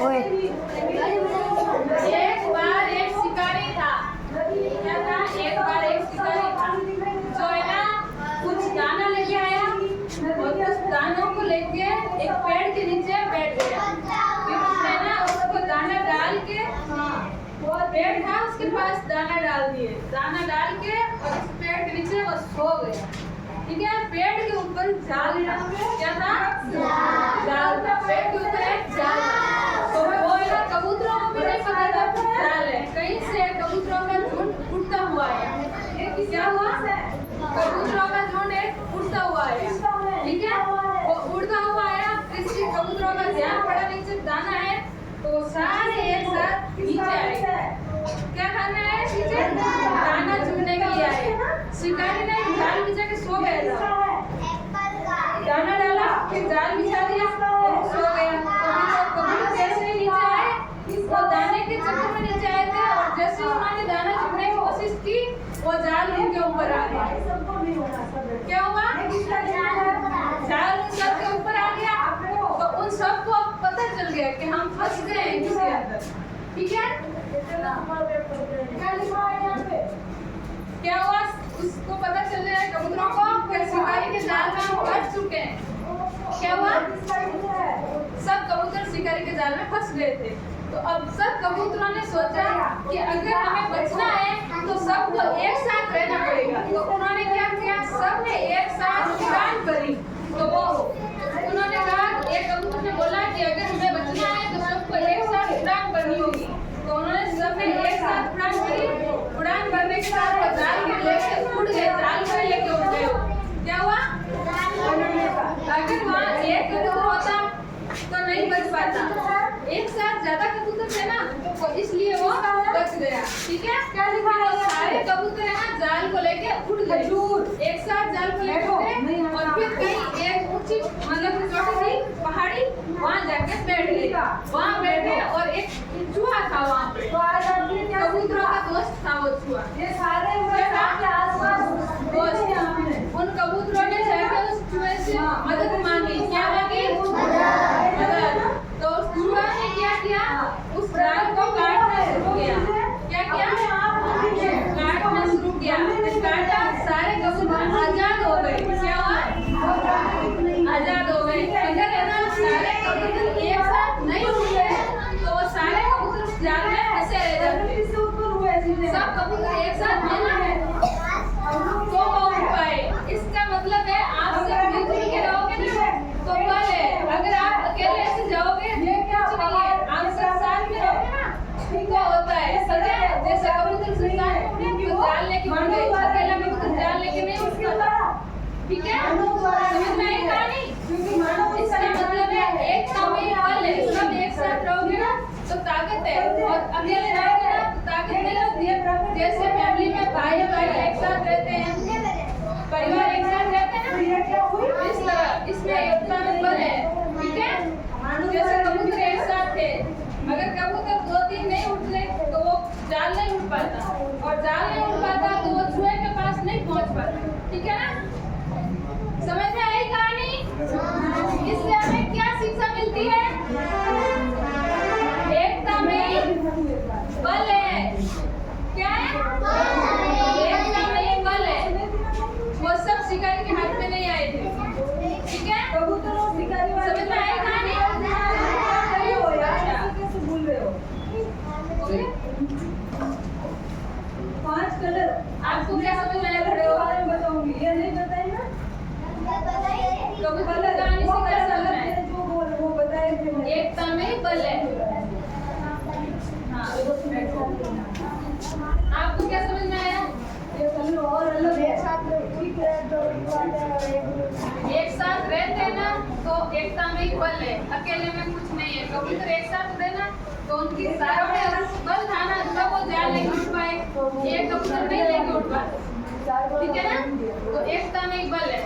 ओए एक बार एक शिकारी था। क्या था? एक बार एक शिकारी था जो है ना कुछ दाना लेके आया और कुछ दानों को लेके एक पेड़ के नीचे बैठ गया। फिर उसने ना उसको दाना डाल के, वो पेड़ था उसके पास, दाना डाल दिए। दाना डाल के और उस पेड़ के नीचे वो सो गया। ठीक है, पेड़ के ऊपर जाल था। क्या था? जाल था। पेड़ के ऊपर एक जाल था। तो वो है ना कबूतरों को भी नहीं पता था जाल है। कहीं से कबूतरों का झुंड उड़ता हुआ आया। क्या हुआ? कबूतरों का झुंड एक उड़ता हुआ आया। ठीक है, वो उड़ता हुआ आया। किसी कबूतरों का ध्यान पड़ा नीचे दाना है, तो वो सारे एक साथ नीचे आए। क्या खाना है? नीचे दाना चुनने के लिए आए। शिकारी ने जाल बिछा के सो गया था। दाना डाला, फिर जाल बिछा दिया और सो गया। कबूतर जैसे ही नीचे आए, वो दाने के चक्कर में नीचे आए थे और जैसे उन्होंने दाना चुनने की कोशिश की, वो जाल उनके ऊपर आ गया। क्या हुआ? जाल उन सबके ऊपर आ गया। तो उन सबको अब पता चल गया कि हम फंस गए हैं किसी अंदर। ठीक है, क्या हुआ? उसको पता चल गया कबूतरों को कि शिकारी के जाल में हम फंस चुके हैं। क्या हुआ? सब कबूतर शिकारी के जाल में फंस गए थे। तो अब सब कबूतरों ने सोचा कि अगर हमें बचना है तो सबको एक साथ रहना पड़ेगा। तो उन्होंने क्या किया? सबने एक साथ उड़ान भरी। तो वो उन्होंने कहा, एक कबूतर ने बोला कि अगर हमें बचना है तो सबको एक साथ उड़ान भरनी होगी। तो उन्होंने सबने एक साथ उड़ान भरी। उड़ान भरने के साथ वो जाल को लेके उड़ गए। जाल को लेके उड़ गए। क्या हुआ? अगर वहाँ एक कबूतर होता तो नहीं बच पाता। एक साथ ज्यादा कबूतर थे ना, तो इसलिए वो बच गया। ठीक है, वो सारे कबूतर है ना जाल को लेके उड़ गए। एक साथ जाल को लेके उड़ गए और फिर कहीं एक ऊंची मतलब छोटी सी पहाड़ी, वहाँ जाके बैठ गए। वहाँ बैठे और एक चूहा था वहाँ पे। कबूतरों का दोस्त था वो चूहा। उन कबूतरों ने जाकर उस चूहे से मदद मांगी। क्या मांगी? मदद। तो उस चूहा ने क्या किया? उस जाल को काटना शुरू किया। क्या किया? काटना शुरू किया। काटा, सारे कबूतर आजाद हो गए। क्या हुआ? आजाद हो गए। अगर है ना सारे कबूतर एक साथ नहीं उड़े तो वो सारे कबूतर उस जाल में फंसे रह जाते। सब कबूतर एक साथ है ना तो वो उड़ पाए। इसका मतलब है आप सब मिलजुल के रहोगे ना तो बल है। अगर आप अकेले ऐसे जाओगे कुछ नहीं है। आप सब साथ में रहोगे ना तो होता है। समझे? जैसे कबूतर से साथ उड़े तो जाल लेके उड़ गए। अकेला कबूतर जाल लेके नहीं उड़ सकता। ठीक है, समझ में आई कहानी? इसका मतलब है एकता में बल है। सब एक साथ रहोगे ना तो ताकत है, और अकेले रहोगे ना तो ताकत नहीं होती है। जैसे फैमिली में भाई भाई एक साथ रहते हैं, परिवार एक साथ रहते हैं ना, इस तरह इसमें एकता में बल है। ठीक है, जैसे कबूतर एक साथ थे, अगर कबूतर 2-3 नहीं उठले तो वो जाल नहीं उठ पाता, और जाल नहीं उठ पाता तो वो चूहे के पास नहीं पहुंच पाता। ठीक है ना? समझ में आई कहानी? इससे हमें क्या शिक्षा मिलती है? एकता में बल है। क्या है? एकता में बल है। वो सब शिकारी के हाथ में नहीं आए थे। ठीक है, समझ में आई कहानी? पांच कलर आपको क्या समझ में आया? खड़े हो बताऊंगी। ये नहीं बताई ना? कबूतर की कहानी से क्या समझ में आया? जो वो बताए थे मैंने। एकता में बल है। हाँ, आपको क्या समझ में आया? ये कलर और अलग है। एक साथ रहते हैं ना तो एकता में ही बल है। अकेले में कुछ नहीं है। कबूतर एक साथ उड़े ना तो उनकी सारों में बल था ना तब वो जाल लेके उठ पाए। एक कबूतर नहीं लेके उठ पाए। ठीक है ना? तो एकता में ही बल है।